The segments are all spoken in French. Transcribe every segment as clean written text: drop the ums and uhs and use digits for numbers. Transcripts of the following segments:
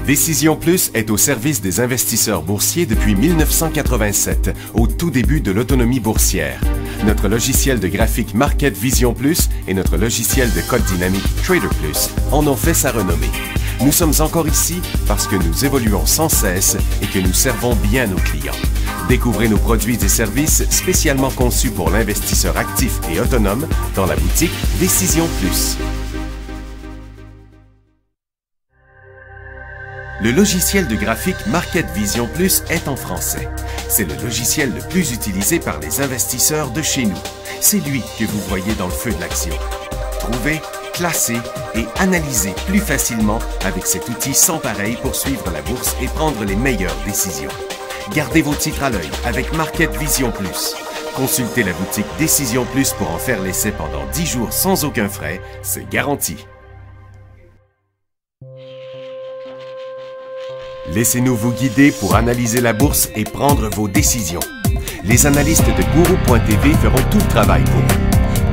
Décision Plus est au service des investisseurs boursiers depuis 1987, au tout début de l'autonomie boursière. Notre logiciel de graphique Market Vision Plus et notre logiciel de code dynamique Trader Plus en ont fait sa renommée. Nous sommes encore ici parce que nous évoluons sans cesse et que nous servons bien nos clients. Découvrez nos produits et services spécialement conçus pour l'investisseur actif et autonome dans la boutique Décision Plus. Le logiciel de graphique Market Vision Plus est en français. C'est le logiciel le plus utilisé par les investisseurs de chez nous. C'est lui que vous voyez dans le feu de l'action. Trouvez, classer et analyser plus facilement avec cet outil sans pareil pour suivre la bourse et prendre les meilleures décisions. Gardez vos titres à l'œil avec Market Vision Plus. Consultez la boutique Décision Plus pour en faire l'essai pendant 10 jours sans aucun frais, c'est garanti. Laissez-nous vous guider pour analyser la bourse et prendre vos décisions. Les analystes de Guru.tv feront tout le travail pour vous.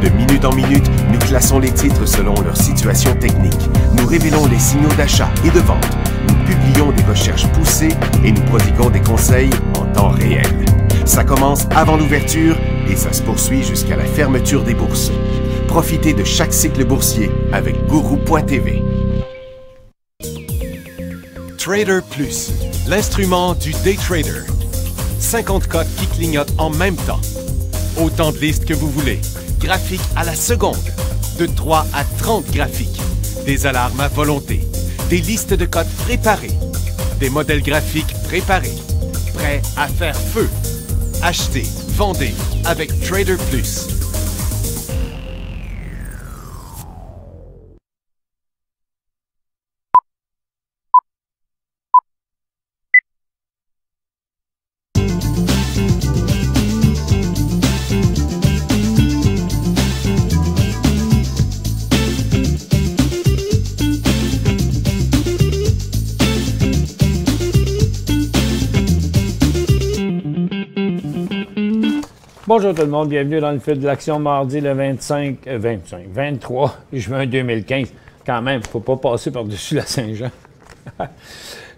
De minute en minute, nous classons les titres selon leur situation technique. Nous révélons les signaux d'achat et de vente. Nous publions des recherches poussées et nous prodiguons des conseils en temps réel. Ça commence avant l'ouverture et ça se poursuit jusqu'à la fermeture des bourses. Profitez de chaque cycle boursier avec Guru.tv. Trader Plus, l'instrument du day trader. 50 cotes qui clignotent en même temps. Autant de listes que vous voulez. Graphiques à la seconde. De 3 à 30 graphiques. Des alarmes à volonté. Des listes de cotes préparées. Des modèles graphiques préparés. Prêts à faire feu. Achetez, vendez avec Trader Plus. Bonjour tout le monde, bienvenue dans le fil de l'action mardi le 23 juin 2015. Quand même, il ne faut pas passer par-dessus la Saint-Jean.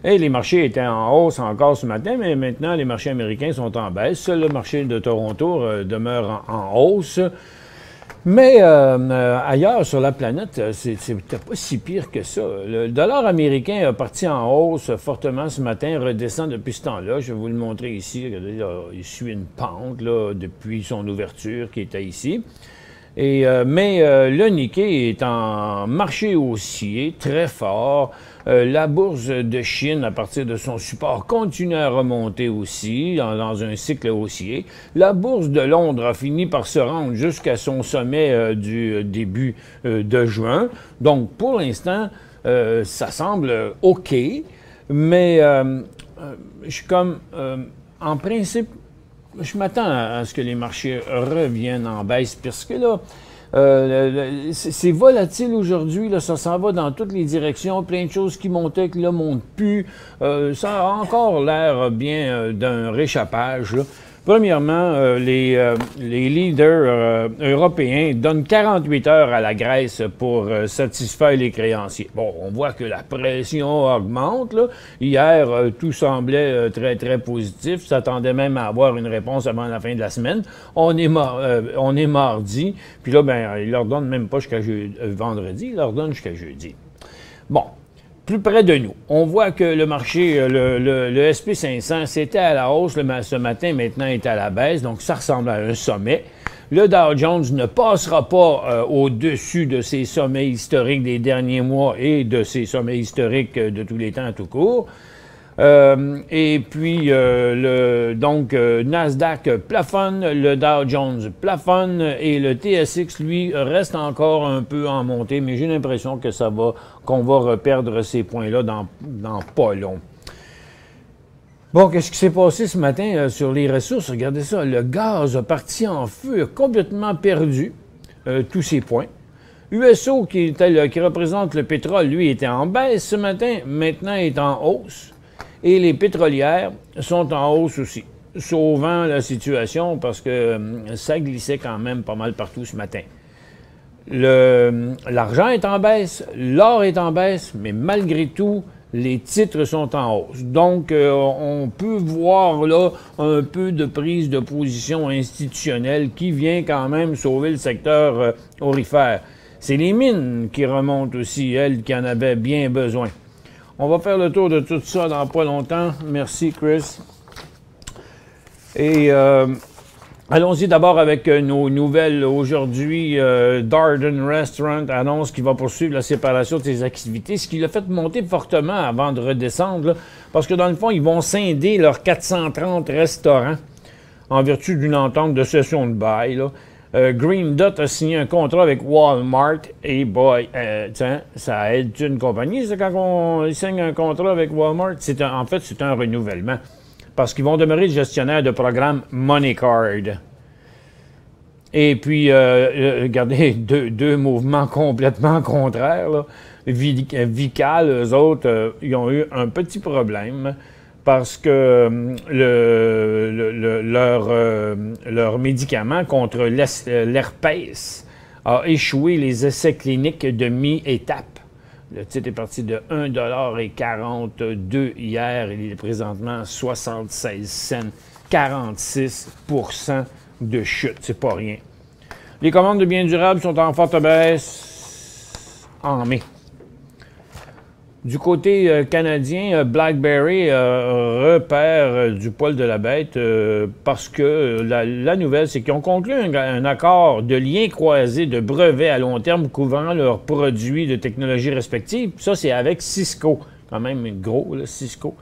Et les marchés étaient en hausse encore ce matin, mais maintenant les marchés américains sont en baisse. Seul le marché de Toronto demeure en hausse. Mais ailleurs sur la planète, c'était pas si pire que ça. Le dollar américain a parti en hausse fortement ce matin, redescend depuis ce temps-là. Je vais vous le montrer ici. Il suit une pente là, depuis son ouverture qui était ici. Mais le Nikkei est en marché haussier, très fort. La bourse de Chine, à partir de son support, continue à remonter aussi dans un cycle haussier. La bourse de Londres a fini par se rendre jusqu'à son sommet du début de juin. Donc, pour l'instant, ça semble OK, mais je suis comme, en principe, je m'attends à ce que les marchés reviennent en baisse, parce que là, c'est volatile aujourd'hui, là, ça s'en va dans toutes les directions, plein de choses qui montaient, qui là montent plus. Ça a encore l'air bien d'un réchappage, là. Premièrement, les leaders européens donnent 48 heures à la Grèce pour satisfaire les créanciers. Bon, on voit que la pression augmente, là. Hier, tout semblait très, très positif. S'attendait même à avoir une réponse avant la fin de la semaine. On est mardi. Puis là, ben, ils leur donnent même pas jusqu'à vendredi, ils leur donnent jusqu'à jeudi. Bon. Plus près de nous, on voit que le marché, le SP500, c'était à la hausse ce matin, maintenant est à la baisse, donc ça ressemble à un sommet. Le Dow Jones ne passera pas au-dessus de ses sommets historiques des derniers mois et de ses sommets historiques de tous les temps tout court. Et puis, Nasdaq plafonne, le Dow Jones plafonne et le TSX, lui, reste encore un peu en montée, mais j'ai l'impression que qu'on va reperdre ces points-là dans pas long. Bon, qu'est-ce qui s'est passé ce matin sur les ressources? Regardez ça, le gaz a parti en feu, a complètement perdu tous ses points. USO, qui représente le pétrole, lui, était en baisse ce matin, maintenant est en hausse. Et les pétrolières sont en hausse aussi, sauvant la situation parce que ça glissait quand même pas mal partout ce matin. L'argent est en baisse, l'or est en baisse, mais malgré tout, Les titres sont en hausse. Donc, on peut voir là un peu de prise de position institutionnelle qui vient quand même sauver le secteur aurifère. C'est les mines qui remontent aussi, elles, qui en avaient bien besoin. On va faire le tour de tout ça dans pas longtemps. Merci, Chris. Et allons-y d'abord avec nos nouvelles aujourd'hui. Darden Restaurant annonce qu'il va poursuivre la séparation de ses activités, ce qui l'a fait monter fortement avant de redescendre, là, parce que dans le fond, ils vont scinder leurs 430 restaurants en vertu d'une entente de cession de bail. Là. Green Dot a signé un contrat avec Walmart et boy, tiens, ça aide une compagnie, c'est quand on signe un contrat avec Walmart. En fait, c'est un renouvellement. Parce qu'ils vont demeurer le gestionnaire de programme MoneyCard. Et puis, regardez, deux mouvements complètement contraires. Là. Vical, eux autres, ils ont eu un petit problème parce que leur médicament contre l'herpès a échoué les essais cliniques de mi-étape. Le titre est parti de 1,42 $ hier. Il est présentement 76 cents. 46 % de chute. C'est pas rien. Les commandes de biens durables sont en forte baisse en mai. Du côté canadien, BlackBerry repère du poil de la bête parce que la nouvelle, c'est qu'ils ont conclu un accord de lien croisé de brevets à long terme couvrant leurs produits de technologie respective. Ça, c'est avec Cisco. Quand même gros, là, Cisco.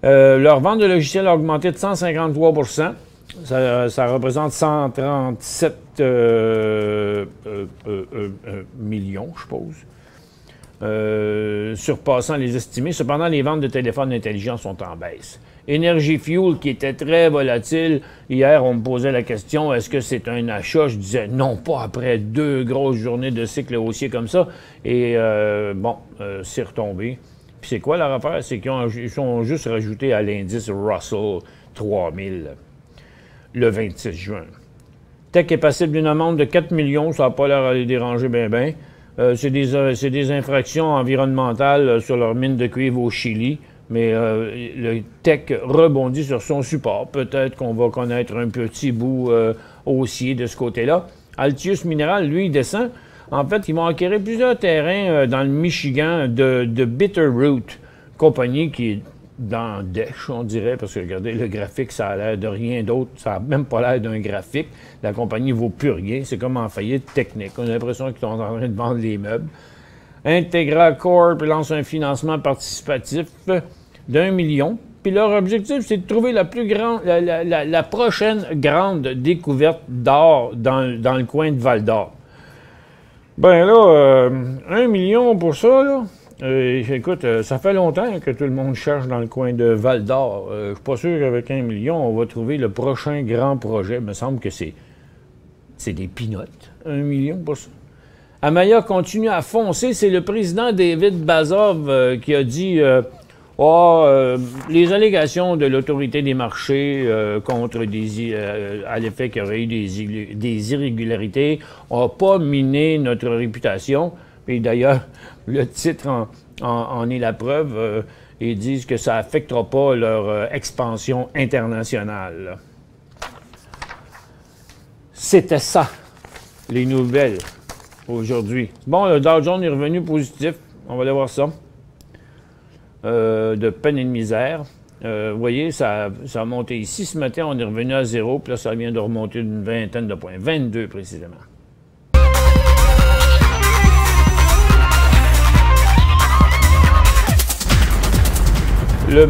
Leur vente de logiciels a augmenté de 153 %. Ça représente 137 millions, je suppose. Surpassant les estimés. Cependant, les ventes de téléphones intelligents sont en baisse. Energy Fuel, qui était très volatile, hier, on me posait la question, est-ce que c'est un achat? Je disais non, pas après 2 grosses journées de cycle haussier comme ça. Et c'est retombé. Puis c'est quoi leur affaire? C'est qu'ils sont juste rajoutés à l'indice Russell 3000 le 26 juin. Tech est passible d'une amende de 4 millions, ça n'a pas l'air à les déranger bien. C'est des infractions environnementales sur leur mine de cuivre au Chili, mais le Tech rebondit sur son support. Peut-être qu'on va connaître un petit bout haussier de ce côté-là. Altius Mineral, lui, descend. En fait, ils vont acquérir plusieurs terrains dans le Michigan de Bitterroot, compagnie qui est dans Dèche, on dirait, parce que regardez, le graphique, ça a l'air de rien d'autre. Ça n'a même pas l'air d'un graphique. La compagnie ne vaut plus rien. C'est comme en faillite technique. On a l'impression qu'ils sont en train de vendre les meubles. Integra Corp lance un financement participatif d'1 million. Puis leur objectif, c'est de trouver la prochaine grande découverte d'or dans le coin de Val-d'Or. Ben là, 1 million pour ça, là. Écoute, ça fait longtemps que tout le monde cherche dans le coin de Val-d'Or. Je suis pas sûr qu'avec 1 million, on va trouver le prochain grand projet. Il me semble que c'est des pinottes. 1 million pour ça. Amaya continue à foncer. C'est le président David Bazov qui a dit les allégations de l'autorité des marchés contre à l'effet qu'il y aurait eu des irrégularités n'ont pas miné notre réputation. Et d'ailleurs, le titre en est la preuve. Ils disent que ça n'affectera pas leur expansion internationale. C'était ça, les nouvelles aujourd'hui. Bon, le Dow Jones est revenu positif. On va aller voir ça. De peine et de misère. Vous voyez, ça a monté ici. Ce matin, on est revenu à 0. Puis là, ça vient de remonter d'une vingtaine de points. 22 précisément. Le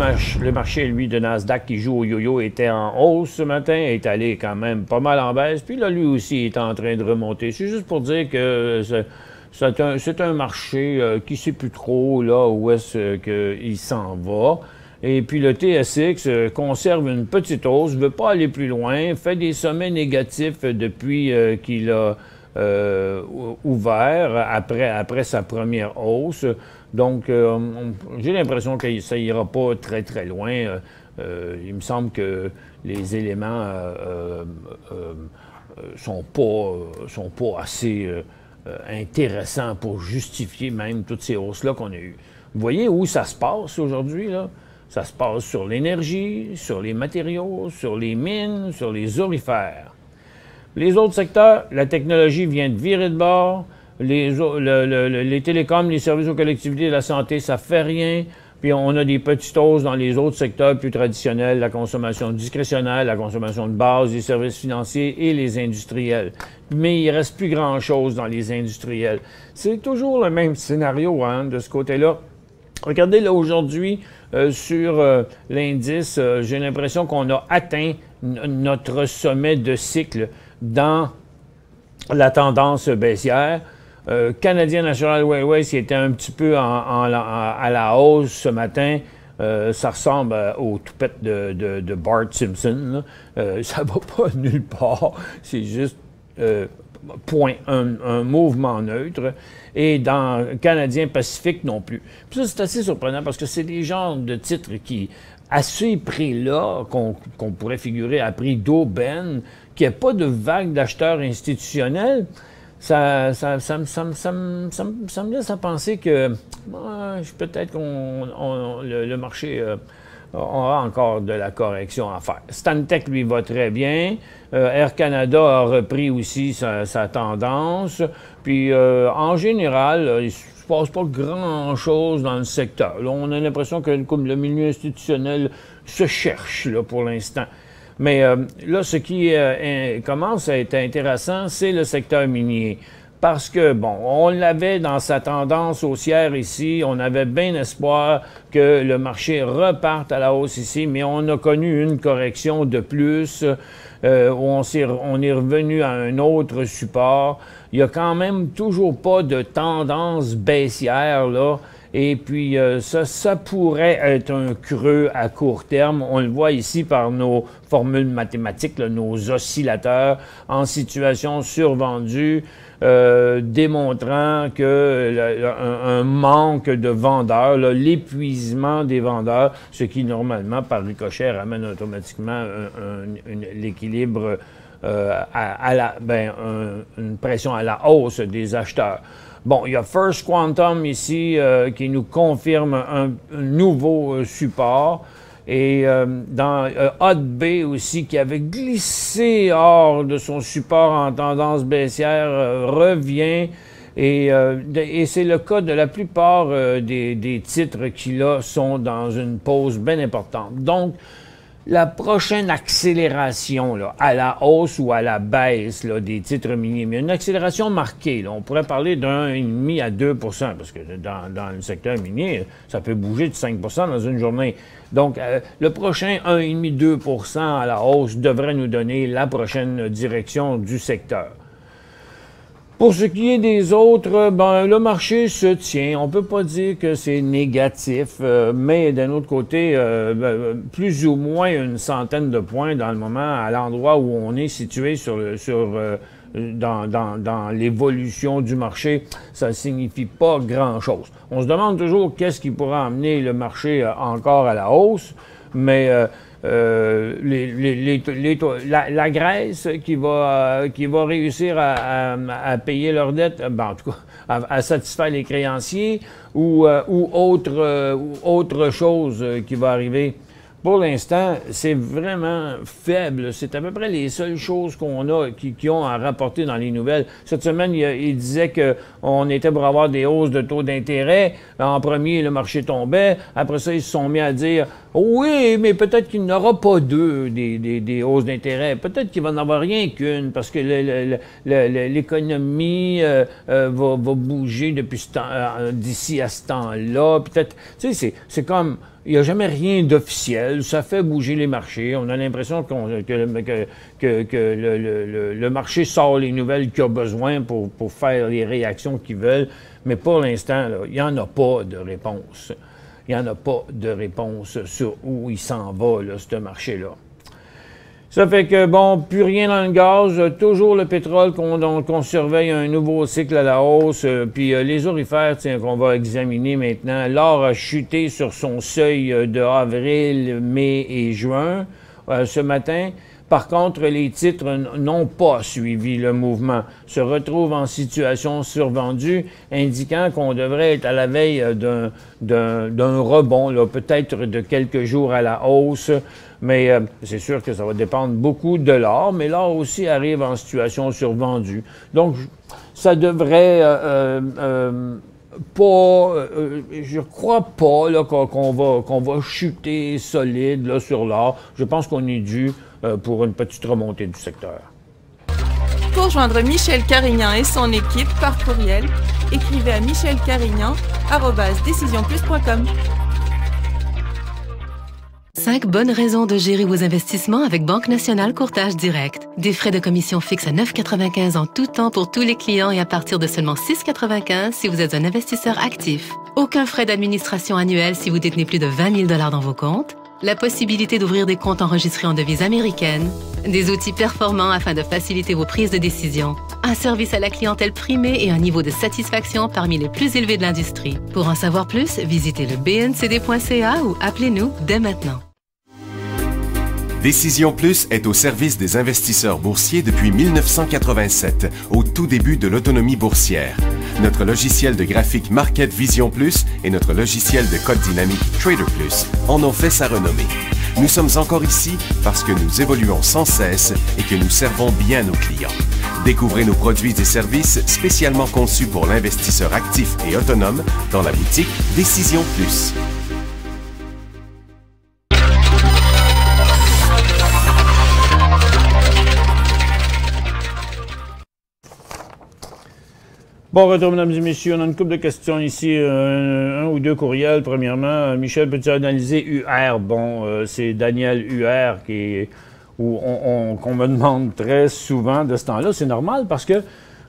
marché, lui, de Nasdaq qui joue au yo-yo était en hausse ce matin, est allé quand même pas mal en baisse. Puis là, lui aussi est en train de remonter. C'est juste pour dire que c'est un marché qui ne sait plus trop là où est-ce qu'il s'en va. Et puis le TSX conserve une petite hausse, ne veut pas aller plus loin, fait des sommets négatifs depuis qu'il a ouvert après sa première hausse. Donc, j'ai l'impression que ça ira pas très, très loin. Il me semble que les éléments sont pas assez intéressants pour justifier même toutes ces hausses-là qu'on a eues. Vous voyez où ça se passe aujourd'hui, là? Ça se passe sur l'énergie, sur les matériaux, sur les mines, sur les aurifères. Les autres secteurs, la technologie vient de virer de bord. Les télécoms, les services aux collectivités, la santé, ça fait rien. Puis on a des petites hausses dans les autres secteurs plus traditionnels, la consommation discrétionnaire, la consommation de base, les services financiers et les industriels. Mais il ne reste plus grand-chose dans les industriels. C'est toujours le même scénario hein, de ce côté-là. Regardez là aujourd'hui sur l'indice, j'ai l'impression qu'on a atteint notre sommet de cycle dans la tendance baissière. Canadian National Railway, qui était un petit peu à la hausse ce matin, ça ressemble au toupette de Bart Simpson. Ça va pas nulle part, c'est juste un mouvement neutre. Et dans Canadien Pacifique non plus. Puis ça, c'est assez surprenant parce que c'est des genres de titres qui, à ces prix-là, qu'on pourrait figurer à prix d'aubaine, qu'il n'y ait pas de vague d'acheteurs institutionnels, ça me laisse à penser que peut-être le marché aura encore de la correction à faire. Stantec, lui, va très bien. Air Canada a repris aussi sa tendance. Puis, en général, il ne se passe pas grand-chose dans le secteur. Là, on a l'impression que comme le milieu institutionnel se cherche là, pour l'instant. Mais là, ce qui commence à être intéressant, c'est le secteur minier. Parce que, bon, on l'avait dans sa tendance haussière ici, on avait bien espoir que le marché reparte à la hausse ici, mais on a connu une correction de plus, où on est revenu à un autre support. Il n'y a quand même toujours pas de tendance baissière, là. Et puis, ça pourrait être un creux à court terme. On le voit ici par nos formules mathématiques, là, nos oscillateurs en situation survendue, démontrant que un manque de vendeurs, l'épuisement des vendeurs, ce qui normalement, par ricochet, ramène automatiquement l'équilibre une pression à la hausse des acheteurs. Bon, il y a First Quantum ici qui nous confirme un nouveau support. Et dans Hot Bay aussi, qui avait glissé hors de son support en tendance baissière, revient. Et c'est le cas de la plupart des titres qui, là, sont dans une pause bien importante. Donc, la prochaine accélération là, à la hausse ou à la baisse là, des titres miniers, mais une accélération marquée, là, on pourrait parler d'1,5 à 2 parce que dans le secteur minier, ça peut bouger de 5 dans une journée. Donc, le prochain 1,5-2 à la hausse devrait nous donner la prochaine direction du secteur. Pour ce qui est des autres, ben, le marché se tient. On peut pas dire que c'est négatif, mais d'un autre côté, plus ou moins une centaine de points dans le moment à l'endroit où on est situé dans l'évolution du marché, ça signifie pas grand-chose. On se demande toujours qu'est-ce qui pourrait amener le marché encore à la hausse, mais la Grèce qui va réussir à payer leurs dettes, ben, en tout cas, à satisfaire les créanciers ou autre chose qui va arriver. Pour l'instant, c'est vraiment faible. C'est à peu près les seules choses qu'on a qui ont à rapporter dans les nouvelles. Cette semaine, il disait qu'on était pour avoir des hausses de taux d'intérêt. En premier, le marché tombait. Après ça, ils se sont mis à dire « Oui, mais peut-être qu'il n'y aura pas des hausses d'intérêt. Peut-être qu'il va n'en avoir rien qu'une parce que l'économie va bouger d'ici à ce temps-là. Peut-être, tu sais, c'est comme... Il n'y a jamais rien d'officiel. Ça fait bouger les marchés. On a l'impression que le marché sort les nouvelles qu'il a besoin pour faire les réactions qu'il veut. Mais pour l'instant, il n'y en a pas de réponse. Il n'y en a pas de réponse sur où il s'en va, là, ce marché-là. Ça fait que, bon, plus rien dans le gaz, toujours le pétrole qu'on surveille un nouveau cycle à la hausse, puis les aurifères, tiens, qu'on va examiner maintenant. L'or a chuté sur son seuil de avril, mai et juin ce matin. Par contre, les titres n'ont pas suivi le mouvement, se retrouvent en situation survendue, indiquant qu'on devrait être à la veille d'un rebond, peut-être de quelques jours à la hausse. Mais c'est sûr que ça va dépendre beaucoup de l'or, mais l'or aussi arrive en situation survendue. Donc, ça devrait je crois pas qu'on va chuter solide là, sur l'or. Je pense qu'on est dû pour une petite remontée du secteur. Pour joindre Michel Carignan et son équipe par courriel, écrivez à michelcarignan@decisionplus.com. 5 bonnes raisons de gérer vos investissements avec Banque Nationale Courtage Direct. Des frais de commission fixes à 9,95 en tout temps pour tous les clients et à partir de seulement 6,95 si vous êtes un investisseur actif. Aucun frais d'administration annuel si vous détenez plus de 20 000 $ dans vos comptes. La possibilité d'ouvrir des comptes enregistrés en devise américaine. Des outils performants afin de faciliter vos prises de décision. Un service à la clientèle primé et un niveau de satisfaction parmi les plus élevés de l'industrie. Pour en savoir plus, visitez le bncd.ca ou appelez-nous dès maintenant. Décision Plus est au service des investisseurs boursiers depuis 1987, au tout début de l'autonomie boursière. Notre logiciel de graphique Market Vision Plus et notre logiciel de code dynamique Trader Plus en ont fait sa renommée. Nous sommes encore ici parce que nous évoluons sans cesse et que nous servons bien nos clients. Découvrez nos produits et services spécialement conçus pour l'investisseur actif et autonome dans la boutique Décision Plus. Bon retour, mesdames et messieurs. On a une couple de questions ici, un ou deux courriels. Premièrement, Michel, peux-tu analyser UR? Bon, c'est Daniel UR qu'on me demande très souvent de ce temps-là. C'est normal parce que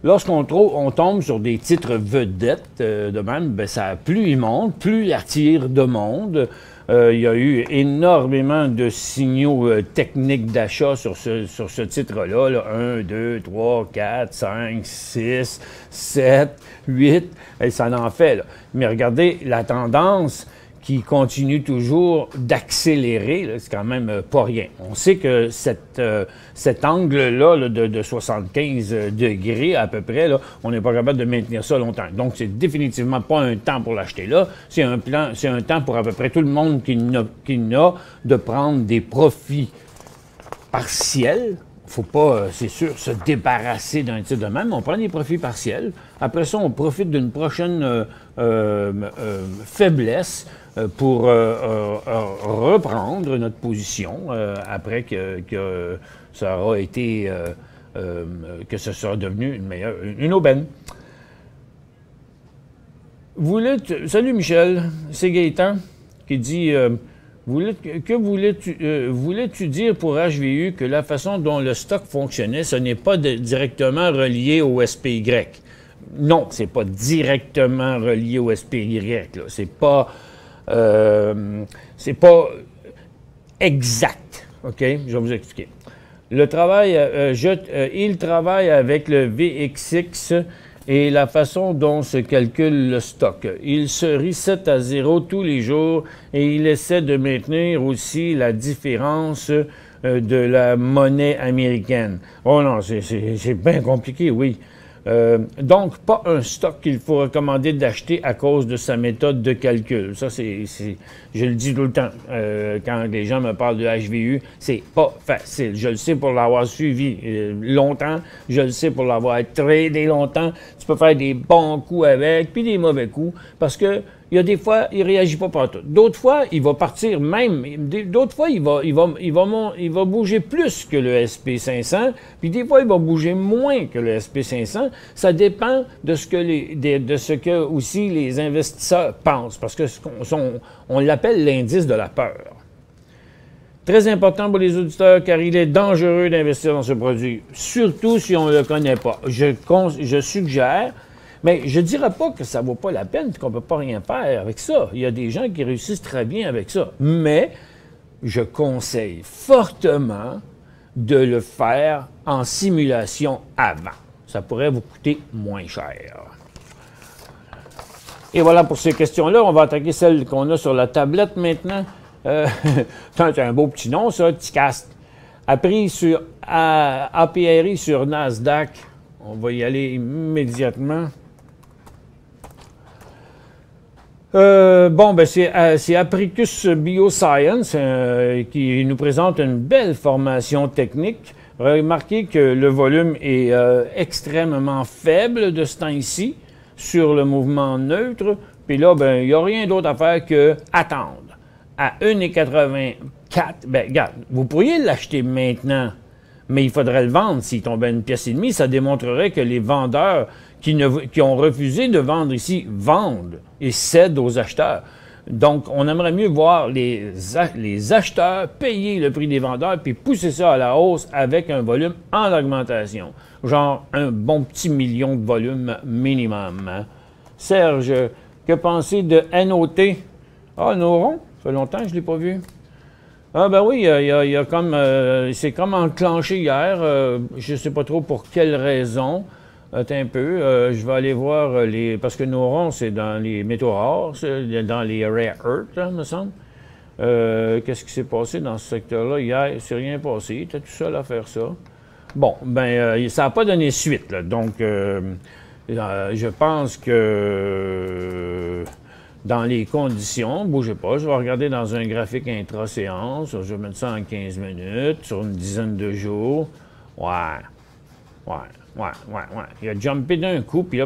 lorsqu'on tombe sur des titres vedettes de même, ben plus il monte, plus il attire de monde. Il y a eu énormément de signaux techniques d'achat sur ce titre-là. Là. 1, 2, 3, 4, 5, 6, 7, 8. Et ça en fait. Là. Mais regardez la tendance qui continue toujours d'accélérer. C'est quand même pas rien. On sait que cet angle-là là, de 75 degrés à peu près, là, on n'est pas capable de maintenir ça longtemps. Donc, c'est définitivement pas un temps pour l'acheter là. C'est un temps pour à peu près tout le monde qui n'a de prendre des profits partiels. Faut pas, c'est sûr, se débarrasser d'un titre de même. On prend des profits partiels. Après ça, on profite d'une prochaine faiblesse pour reprendre notre position après que ça aura été, que ce sera devenu une aubaine. Salut Michel, c'est Gaëtan qui dit voulais-tu dire pour HVU que la façon dont le stock fonctionnait, ce n'est pas directement relié au SPY? Non, c'est pas directement relié au SPY. Là. C'est pas exact. OK? Je vais vous expliquer. Il travaille avec le VXX et la façon dont se calcule le stock. Il se reset à 0 tous les jours et il essaie de maintenir aussi la différence de la monnaie américaine. Oh non, c'est bien compliqué, oui. Donc, pas un stock qu'il faut recommander d'acheter à cause de sa méthode de calcul. Ça, je le dis tout le temps. Quand les gens me parlent de HVU, c'est pas facile. Je le sais pour l'avoir suivi longtemps. Je le sais pour l'avoir tradé longtemps. Tu peux faire des bons coups avec, puis des mauvais coups, parce que il y a des fois, il réagit pas partout. D'autres fois, il va partir même. D'autres fois, il va bouger plus que le SP500. Puis des fois, il va bouger moins que le SP500. Ça dépend de ce que aussi les investisseurs pensent. Parce que on l'appelle l'indice de la peur. Très important pour les auditeurs car il est dangereux d'investir dans ce produit. Surtout si on ne le connaît pas. Je suggère. Mais je ne dirais pas que ça ne vaut pas la peine et qu'on ne peut pas rien faire avec ça. Il y a des gens qui réussissent très bien avec ça. Mais je conseille fortement de le faire en simulation avant. Ça pourrait vous coûter moins cher. Et voilà pour ces questions-là. On va attaquer celles qu'on a sur la tablette maintenant. C'est un beau petit nom, ça, Ticast. APRI sur Nasdaq. On va y aller immédiatement. C'est Apricus Bioscience qui nous présente une belle formation technique. Remarquez que le volume est extrêmement faible de ce temps-ci sur le mouvement neutre. Puis là, il n'y a rien d'autre à faire qu'attendre. À 1,84, regarde, vous pourriez l'acheter maintenant, mais il faudrait le vendre s'il tombait à 1,5 pièce. Ça démontrerait que les vendeurs qui ont refusé de vendre ici vendent et cèdent aux acheteurs. Donc, on aimerait mieux voir les acheteurs payer le prix des vendeurs puis pousser ça à la hausse avec un volume en augmentation. Genre un bon petit million de volume minimum. Hein? Serge, que pensez de NOT? Ah, Noron? Ça fait longtemps que je ne l'ai pas vu. Ah ben oui, il y a comme... c'est comme enclenché hier. Je ne sais pas trop pour quelle raison. Attends un peu. Je vais aller voir les... Parce que Noron, c'est dans les métaux rares, c'est dans les rare earth, hein, me semble. Qu'est-ce qui s'est passé dans ce secteur-là hier? Il s'est rien passé. Il était tout seul à faire ça. Bon, ça n'a pas donné suite, là. Donc, je pense que... Dans les conditions, bougez pas, je vais regarder dans un graphique intra-séance, je vais mettre ça en 15 minutes, sur une dizaine de jours. Ouais. Il a jumpé d'un coup, puis là,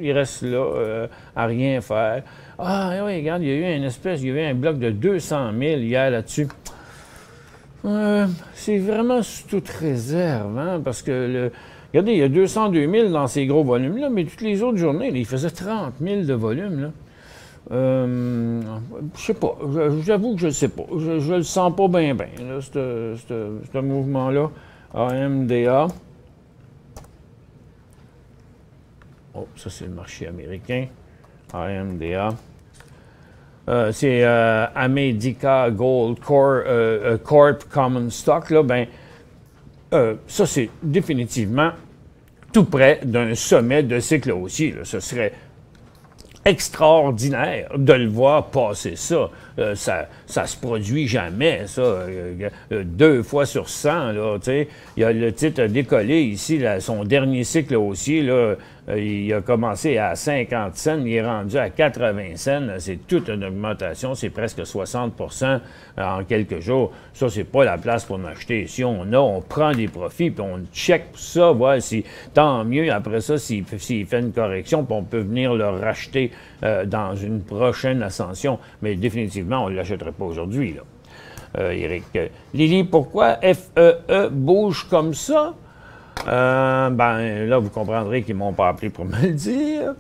il reste là, à rien faire. Ah oui, regarde, il y a eu un bloc de 200 000 hier là-dessus. C'est vraiment sous toute réserve, hein, parce que, regardez, il y a 202 000 dans ces gros volumes-là, mais toutes les autres journées, là, il faisait 30 000 de volume, là. Je sais pas. J'avoue que je ne sais pas. Je le sens pas bien, là, ce mouvement-là. AMDA. Oh, ça, c'est le marché américain. AMDA. C'est Amedica Gold Corp Common Stock. Là, ça, c'est définitivement tout près d'un sommet de cycle haussier. Là. Ce serait extraordinaire de le voir passer ça. Ça se produit jamais, ça. 2 fois sur 100, là, tu sais. Le titre a décollé ici, là, son dernier cycle haussier, là, il a commencé à 50 cents, il est rendu à 80 cents. C'est toute une augmentation, c'est presque 60 % en quelques jours. Ça, c'est pas la place pour m'acheter. Si on prend des profits, puis on check ça, voir si, tant mieux, après ça, s'il fait une correction, puis on peut venir le racheter dans une prochaine ascension. Mais définitivement, on ne l'achèterait pas aujourd'hui, là. Éric. Lily, pourquoi FEE bouge comme ça? Là, vous comprendrez qu'ils ne m'ont pas appelé pour me le dire.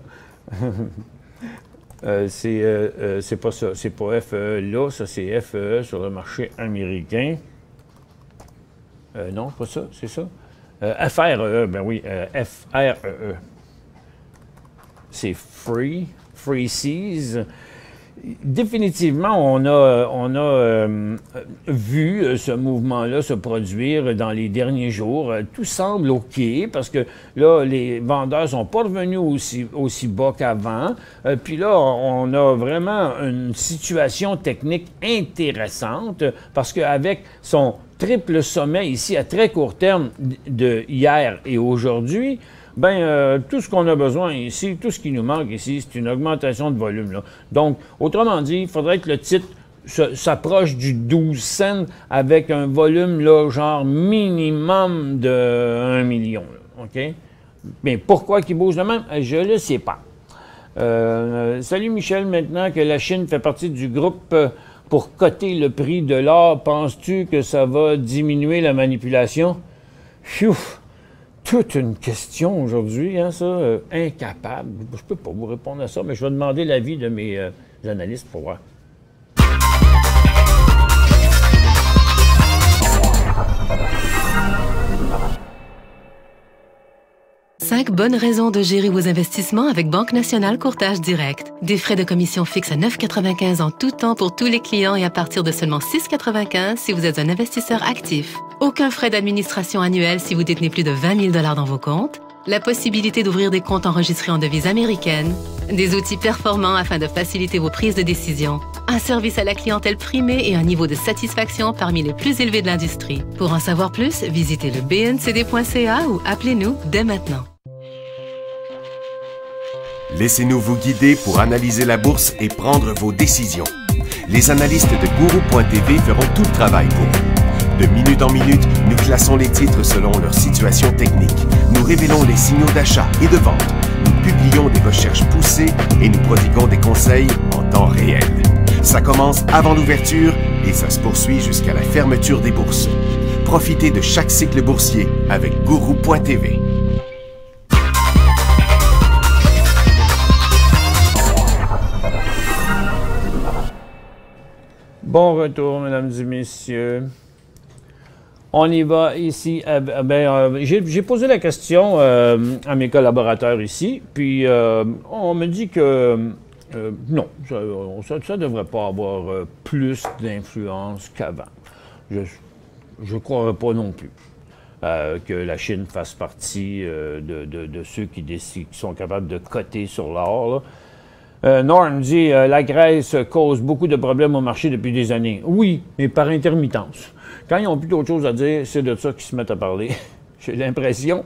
C'est pas ça. C'est pas FEE là, ça c'est FEE sur le marché américain. Non, pas ça, c'est ça. FREE, ben oui, FREE. C'est Free Seas. Définitivement, on a vu ce mouvement-là se produire dans les derniers jours. Tout semble OK, parce que là, les vendeurs sont pas revenus aussi bas qu'avant. Puis là, on a vraiment une situation technique intéressante, parce qu'avec son triple sommet ici à très court terme de hier et aujourd'hui, tout ce qu'on a besoin ici, tout ce qui nous manque ici, c'est une augmentation de volume, là. Donc, autrement dit, il faudrait que le titre s'approche du 12 cents avec un volume, là, genre minimum de 1 million, là, OK? Mais pourquoi qu'il bouge de même? Je ne le sais pas. Salut Michel, maintenant que la Chine fait partie du groupe pour coter le prix de l'or, penses-tu que ça va diminuer la manipulation? Phew! Toute une question aujourd'hui, hein, ça, incapable. Je ne peux pas vous répondre à ça, mais je vais demander l'avis de mes analystes pour voir. 5 bonnes raisons de gérer vos investissements avec Banque Nationale Courtage Direct. Des frais de commission fixes à 9,95 en tout temps pour tous les clients et à partir de seulement 6,95 si vous êtes un investisseur actif. Aucun frais d'administration annuel si vous détenez plus de 20 000 $ dans vos comptes. La possibilité d'ouvrir des comptes enregistrés en devise américaine. Des outils performants afin de faciliter vos prises de décision. un service à la clientèle primé et un niveau de satisfaction parmi les plus élevés de l'industrie. Pour en savoir plus, visitez le bncd.ca ou appelez-nous dès maintenant. Laissez-nous vous guider pour analyser la bourse et prendre vos décisions. Les analystes de Guru.tv feront tout le travail pour vous. De minute en minute, nous classons les titres selon leur situation technique. Nous révélons les signaux d'achat et de vente. Nous publions des recherches poussées et nous prodiguons des conseils en temps réel. Ça commence avant l'ouverture et ça se poursuit jusqu'à la fermeture des bourses. Profitez de chaque cycle boursier avec Guru.tv. Bon retour, mesdames et messieurs. On y va ici. J'ai posé la question à mes collaborateurs ici, puis on me dit que non, ça ne devrait pas avoir plus d'influence qu'avant. Je ne croirais pas non plus que la Chine fasse partie de ceux qui sont capables de coter sur l'or. Norm dit la Grèce cause beaucoup de problèmes au marché depuis des années. Oui, mais par intermittence. Quand ils n'ont plus d'autre chose à dire, c'est de ça qu'ils se mettent à parler. J'ai l'impression.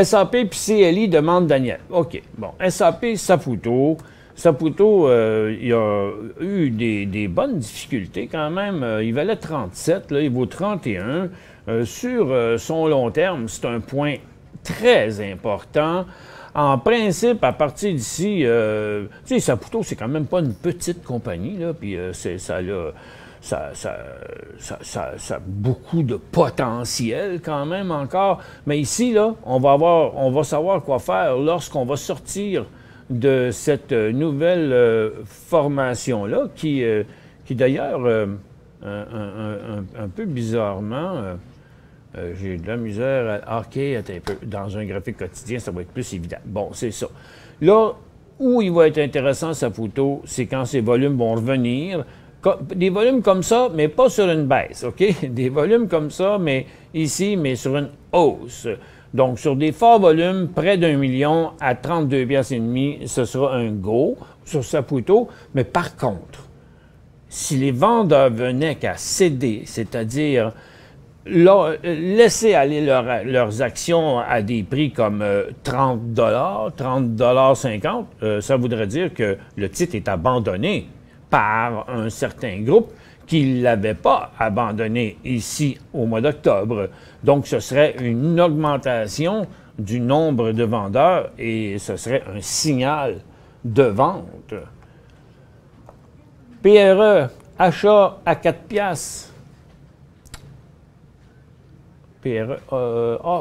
SAP puis CLI demande Daniel. OK. Bon, SAP, Saputo. Saputo, il a eu des bonnes difficultés quand même. Il valait 37, là, il vaut 31. Sur son long terme, c'est un point très important. En principe, à partir d'ici, tu sais, Saputo, c'est quand même pas une petite compagnie, là, puis ça a beaucoup de potentiel quand même encore. Mais ici, là, on va savoir quoi faire lorsqu'on va sortir de cette nouvelle formation-là, qui d'ailleurs, un peu bizarrement... j'ai de la misère à... OK, attends un peu. Dans un graphique quotidien, ça va être plus évident. Bon, c'est ça. Là, où il va être intéressant, sa photo, c'est quand ces volumes vont revenir. Des volumes comme ça, mais pas sur une baisse, OK? Des volumes comme ça, mais ici, mais sur une hausse. Donc, sur des forts volumes, près d'1 million à 32,5 $, ce sera un go sur Saputo. Mais par contre, si les vendeurs venaient qu'à céder, c'est-à-dire... laisser aller leurs actions à des prix comme 30 $, ça voudrait dire que le titre est abandonné par un certain groupe qui ne l'avait pas abandonné ici au mois d'octobre. Donc, ce serait une augmentation du nombre de vendeurs et ce serait un signal de vente. PRE, achat à 4 $. PRE.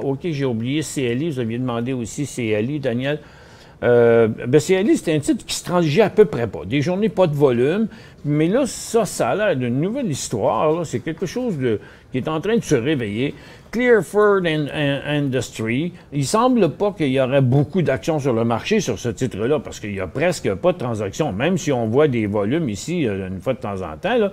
OK, j'ai oublié CLI. Vous aviez demandé aussi CLI, Daniel. CLI, c'est un titre qui se transigeait à peu près pas. Des journées, pas de volume. Mais là, ça a l'air d'une nouvelle histoire. C'est quelque chose qui est en train de se réveiller. Clearfield Industries. Il semble pas qu'il y aurait beaucoup d'actions sur le marché sur ce titre-là, parce qu'il n'y a presque pas de transactions. Même si on voit des volumes ici, une fois de temps en temps, là,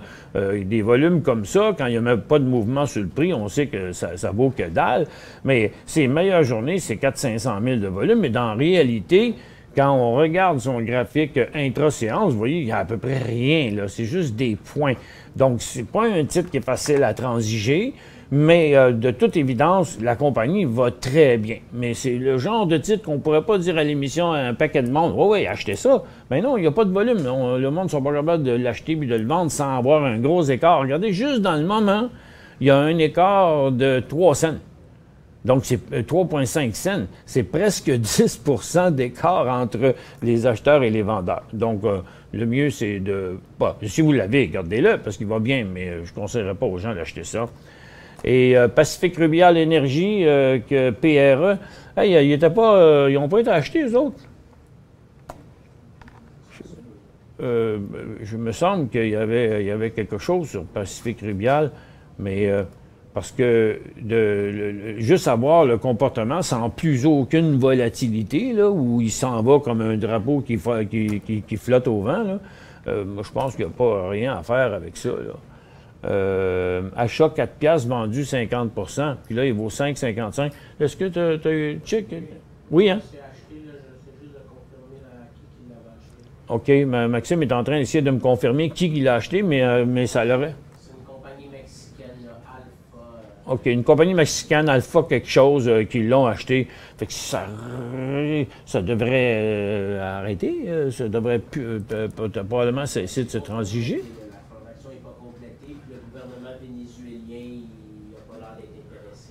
des volumes comme ça, quand il n'y a même pas de mouvement sur le prix, on sait que ça vaut que dalle. Mais ces meilleures journées, c'est 400-500 000 de volume. Mais dans la réalité, quand on regarde son graphique intra-séance, vous voyez, il n'y a à peu près rien, là. C'est juste des points. Donc, c'est pas un titre qui est facile à transiger. Mais de toute évidence, la compagnie va très bien. Mais c'est le genre de titre qu'on ne pourrait pas dire à l'émission à un paquet de monde. Oui, achetez ça. Mais non, il n'y a pas de volume. Le monde ne sont pas capables de l'acheter puis de le vendre sans avoir un gros écart. Regardez, juste dans le moment, il y a un écart de 3 cents. Donc, c'est 3,5 cents. C'est presque 10 % d'écart entre les acheteurs et les vendeurs. Donc, le mieux, c'est de... Bah, si vous l'avez, gardez-le parce qu'il va bien, mais je ne conseillerais pas aux gens d'acheter ça. Et Pacific Rubial Énergie, que PRE, hey, ils n'ont pas été achetés, eux autres. Je me semble qu'il y avait quelque chose sur Pacific Rubial, mais parce que juste avoir le comportement sans plus aucune volatilité, là, où il s'en va comme un drapeau qui flotte au vent, là, moi, je pense qu'il n'y a pas rien à faire avec ça, là. Achat 4 $, vendu 50 %. Puis là, il vaut 5,55 $. Est-ce que tu as eu check? Oui, hein? OK, Maxime est en train d'essayer de me confirmer qui l'a acheté, mais ça l'aurait. C'est une compagnie mexicaine, Alpha. OK, une compagnie mexicaine, Alpha quelque chose, qui l'ont acheté. Fait que ça devrait arrêter. Ça devrait probablement cesser de se transiger. La transaction n'est pas complétée, puis le gouvernement vénézuélien n'a pas l'air d'être intéressé.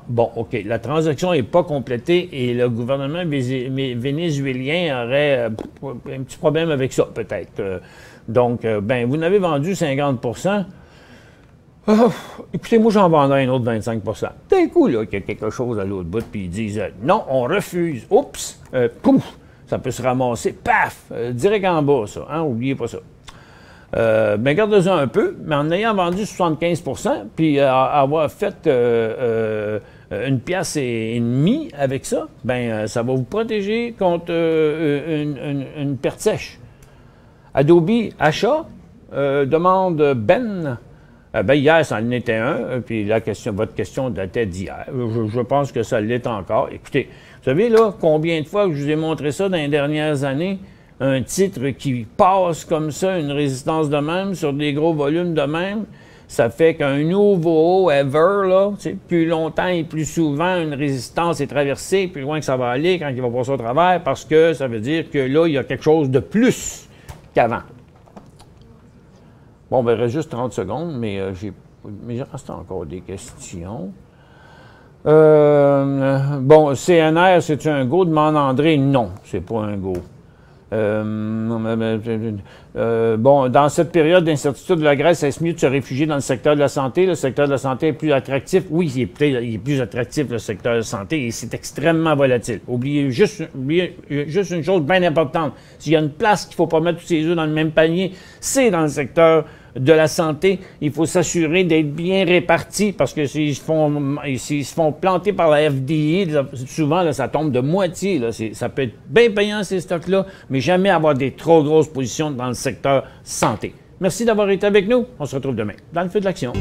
Bon, OK. La transaction n'est pas complétée et le gouvernement vénézuélien aurait un petit problème avec ça, peut-être. Donc, vous n'avez vendu 50 écoutez, moi, j'en vendrais un autre 25 d'un coup, là, qu'il y a quelque chose à l'autre bout, puis ils disent non, on refuse. Oups! Pouf! Ça peut se ramasser. Paf! Direct en bas, ça. Hein? Oubliez pas ça. Gardez-en un peu, mais en ayant vendu 75 puis avoir fait une pièce et demie avec ça, ça va vous protéger contre une perte sèche. Adobe Achat demande Ben. Hier, ça en était un, puis votre question datait d'hier. Je pense que ça l'est encore. Écoutez, vous savez, là, combien de fois que je vous ai montré ça dans les dernières années? Un titre qui passe comme ça, une résistance de même, sur des gros volumes de même, ça fait qu'un nouveau haut ever, là, plus longtemps et plus souvent, une résistance est traversée, plus loin que ça va aller quand il va passer au travers, parce que ça veut dire que là, il y a quelque chose de plus qu'avant. Bon, il reste juste 30 secondes, mais il reste encore des questions. CNR, c'est-tu un go? Demande André. Non, c'est pas un go. Dans cette période d'incertitude de la Grèce, est-ce mieux de se réfugier dans le secteur de la santé? Le secteur de la santé est plus attractif? Oui, il est plus attractif, le secteur de la santé, et c'est extrêmement volatile. Oubliez juste une chose bien importante. S'il y a une place qu'il ne faut pas mettre tous ses œufs dans le même panier, c'est dans le secteur de la santé. Il faut s'assurer d'être bien répartis, parce que s'ils se font planter par la FDA, souvent, là, ça tombe de moitié. Là. Ça peut être bien payant, ces stocks-là, mais jamais avoir des trop grosses positions dans le secteur santé. Merci d'avoir été avec nous. On se retrouve demain dans le feu de l'action.